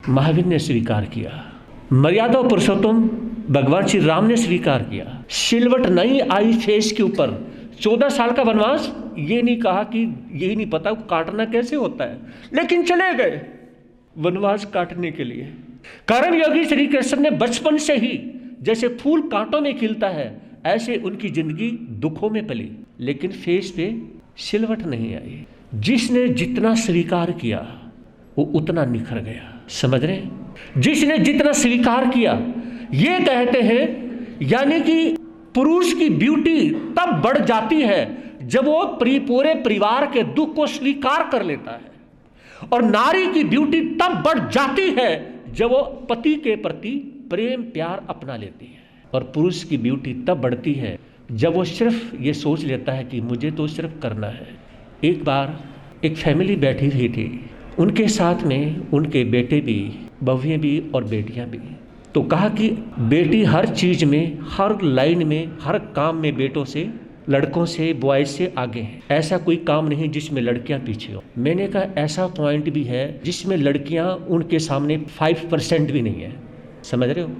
महावीर ने स्वीकार किया, मर्यादा पुरुषोत्तम भगवान श्री राम ने स्वीकार किया। सिलवट नहीं आई फेस के ऊपर, 14 साल का वनवास, ये नहीं कहा कि यही नहीं पता काटना कैसे होता है, लेकिन चले गए वनवास काटने के लिए। कर्म योगी श्री कृष्ण ने बचपन से ही जैसे फूल कांटों में खिलता है, ऐसे उनकी जिंदगी दुखों में पली, लेकिन फेस पे सिलवट नहीं आई। जिसने जितना स्वीकार किया वो उतना निखर गया। समझ रहे? जिसने जितना स्वीकार किया, ये कहते हैं यानी कि पुरुष की ब्यूटी तब बढ़ जाती है जब वो पूरे परिवार के दुख को स्वीकार कर लेता है, और नारी की ब्यूटी तब बढ़ जाती है जब वो पति के प्रति प्रेम प्यार अपना लेती है, और पुरुष की ब्यूटी तब बढ़ती है जब वो सिर्फ ये सोच लेता है कि मुझे तो सिर्फ करना है। एक बार एक फैमिली बैठी हुई थी, उनके साथ में उनके बेटे भी, बहुएं भी और बेटियां भी। तो कहा कि बेटी हर चीज में, हर लाइन में, हर काम में बेटों से, लड़कों से, बॉयज से आगे हैं। ऐसा कोई काम नहीं जिसमें लड़कियां पीछे हो। मैंने कहा ऐसा पॉइंट भी है जिसमें लड़कियां उनके सामने 5% भी नहीं है। समझ रहे हो?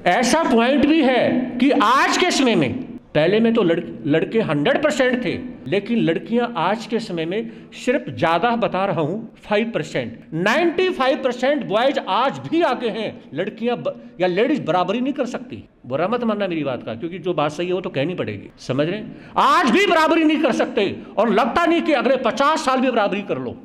ऐसा पॉइंट भी है कि आज के समय में, पहले में तो लड़के 100% थे, लेकिन लड़कियां आज के समय में सिर्फ ज्यादा बता रहा हूं 5%, 95% बॉयज आज भी आगे हैं। लड़कियां या लेडीज बराबरी नहीं कर सकती। बुरा मत मानना मेरी बात का, क्योंकि जो बात सही है वो तो कहनी पड़ेगी। समझ रहे? आज भी बराबरी नहीं कर सकते, और लगता नहीं कि अगले 50 साल भी बराबरी कर लो।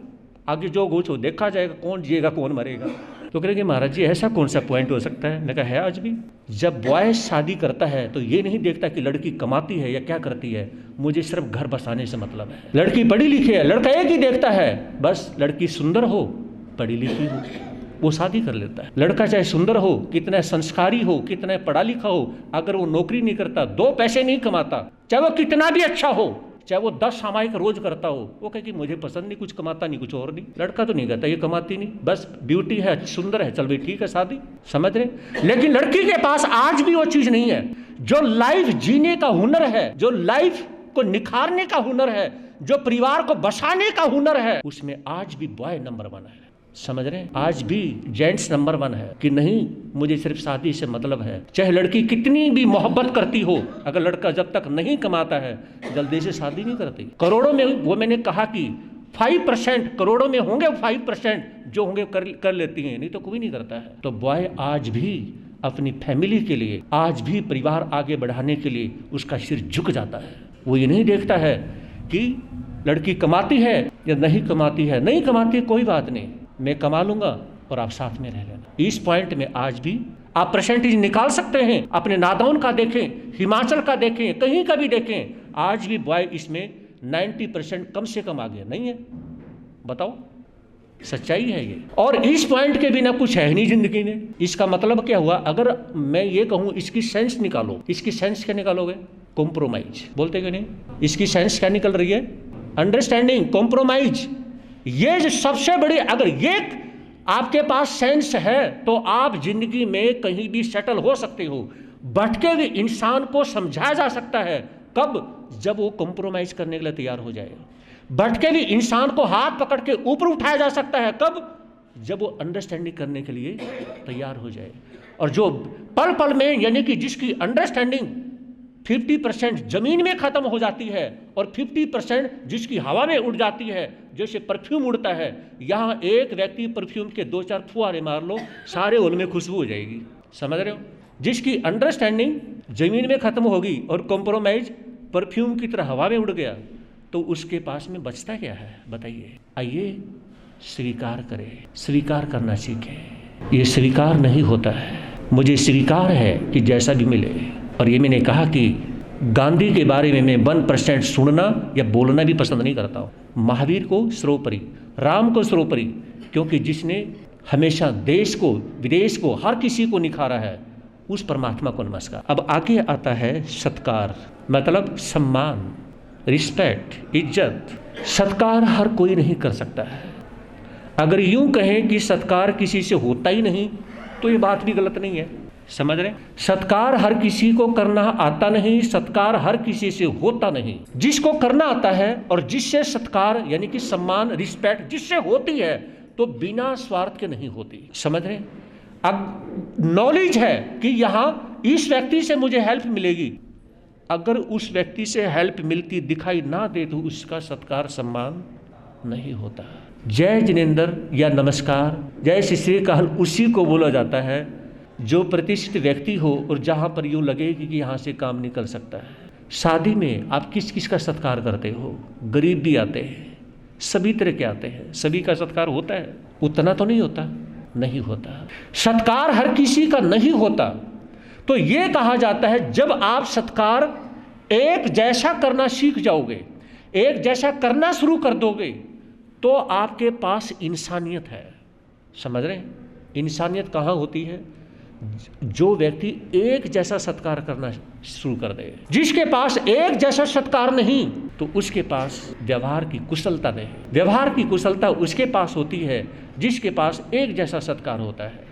आगे जो कुछ हो देखा जाएगा, कौन जिएगा कौन मरेगा। तो कह रहे कि महाराज जी ऐसा कौन सा पॉइंट हो सकता है? मैं कहा है आज भी। जब बॉय शादी करता है तो ये नहीं देखता कि लड़की कमाती है या क्या करती है, मुझे सिर्फ घर बसाने से मतलब है। लड़की पढ़ी लिखी है, लड़का एक ही देखता है, बस लड़की सुंदर हो, पढ़ी लिखी हो, वो शादी कर लेता है। लड़का चाहे सुंदर हो, कितना संस्कारी हो, कितना पढ़ा लिखा हो, अगर वो नौकरी नहीं करता, 2 पैसे नहीं कमाता, चाहे वो कितना भी अच्छा हो, चाहे वो 10 सामायिक रोज करता हो, वो कहे कि मुझे पसंद नहीं, कुछ कमाता नहीं, कुछ और नहीं। लड़का तो नहीं कहता ये कमाती नहीं, बस ब्यूटी है, सुंदर है, चल भाई ठीक है शादी। समझ रहे? लेकिन लड़की के पास आज भी वो चीज नहीं है जो लाइफ जीने का हुनर है, जो लाइफ को निखारने का हुनर है, जो परिवार को बसाने का हुनर है, उसमें आज भी बॉय नंबर 1 है। समझ रहे हैं? आज भी जेंट्स नंबर 1 है कि नहीं मुझे सिर्फ शादी से मतलब है। चाहे लड़की कितनी भी मोहब्बत करती हो, अगर लड़का जब तक नहीं कमाता है जल्दी से शादी नहीं करती। करोड़ों में, वो मैंने कहा कि 5%, करोड़ों में होंगे 5% जो होंगे कर लेती हैं, नहीं तो कोई नहीं करता है। तो बॉय आज भी अपनी फैमिली के लिए, आज भी परिवार आगे बढ़ाने के लिए उसका सिर झुक जाता है। वो ये नहीं देखता है कि लड़की कमाती है या नहीं कमाती है। नहीं कमाती कोई बात नहीं, मैं कमा लूंगा और आप साथ में रह लेना। इस पॉइंट में आज भी आप परसेंटेज निकाल सकते हैं। अपने नादौन का देखें, हिमाचल का देखें, कहीं का भी देखें, आज भी बॉय इसमें 90% कम से कम आगे नहीं है। बताओ, सच्चाई है ये। और इस पॉइंट के बिना कुछ है नहीं जिंदगी में। इसका मतलब क्या हुआ? अगर मैं ये कहूं इसकी सेंस निकालो, इसकी सेंस क्या निकालोगे? कॉम्प्रोमाइज। बोलते क्यों नहीं? इसकी सेंस क्या निकल रही है? Understanding, compromise. ये जो सबसे बड़ी, अगर ये आपके पास सेंस है तो आप जिंदगी में कहीं भी सेटल हो सकते हो। भटके हुए इंसान को समझाया जा सकता है कब? जब वो कॉम्प्रोमाइज करने के लिए तैयार हो जाए। भटके हुए इंसान को हाथ पकड़ के ऊपर उठाया जा सकता है कब? जब वो अंडरस्टैंडिंग करने के लिए तैयार हो जाए। और जो पल पल में, यानी कि जिसकी अंडरस्टैंडिंग 50% जमीन में खत्म हो जाती है और 50% जिसकी हवा में उड़ जाती है, जैसे परफ्यूम उड़ता है। यहाँ एक व्यक्ति परफ्यूम के 2-4 फुहारे मार लो, सारे हॉल में खुशबू हो जाएगी। समझ रहे हो? जिसकी अंडरस्टैंडिंग जमीन में खत्म होगी और कॉम्प्रोमाइज परफ्यूम की तरह हवा में उड़ गया, तो उसके पास में बचता क्या है? बताइए। आइए स्वीकार करें, स्वीकार करना सीखें। ये स्वीकार नहीं होता है। मुझे स्वीकार है कि जैसा भी मिले। और ये मैंने कहा कि गांधी के बारे में मैं 1% सुनना या बोलना भी पसंद नहीं करता हूँ। महावीर को सर्वोपरि, राम को सर्वोपरि, क्योंकि जिसने हमेशा देश को, विदेश को, हर किसी को निखारा है, उस परमात्मा को नमस्कार। अब आगे आता है सत्कार, मतलब सम्मान, रिस्पेक्ट, इज्जत। सत्कार हर कोई नहीं कर सकता है। अगर यूं कहें कि सत्कार किसी से होता ही नहीं, तो ये बात भी गलत नहीं है। समझ रहे? सत्कार हर किसी को करना आता नहीं, सत्कार हर किसी से होता नहीं। जिसको करना आता है और जिससे सत्कार यानी कि सम्मान, रिस्पेक्ट जिससे होती है, तो बिना स्वार्थ के नहीं होती। समझ रहे? अब नॉलेज है कि यहाँ इस व्यक्ति से मुझे हेल्प मिलेगी, अगर उस व्यक्ति से हेल्प मिलती दिखाई ना दे तो उसका सत्कार सम्मान नहीं होता। जय जिनेंद्र या नमस्कार, जय श्री श्रीकाल उसी को बोला जाता है जो प्रतिष्ठित व्यक्ति हो और जहाँ पर यूँ लगे कि यहाँ से काम निकल सकता है। शादी में आप किस किस का सत्कार करते हो? गरीब भी आते हैं, सभी तरह के आते हैं, सभी का सत्कार होता है? उतना तो नहीं होता, नहीं होता। सत्कार हर किसी का नहीं होता। तो ये कहा जाता है जब आप सत्कार एक जैसा करना सीख जाओगे, एक जैसा करना शुरू कर दोगे, तो आपके पास इंसानियत है। समझ रहे हैं? इंसानियत कहाँ होती है? जो व्यक्ति एक जैसा सत्कार करना शुरू कर दे। जिसके पास एक जैसा सत्कार नहीं तो उसके पास व्यवहार की कुशलता नहीं। व्यवहार की कुशलता उसके पास होती है जिसके पास एक जैसा सत्कार होता है।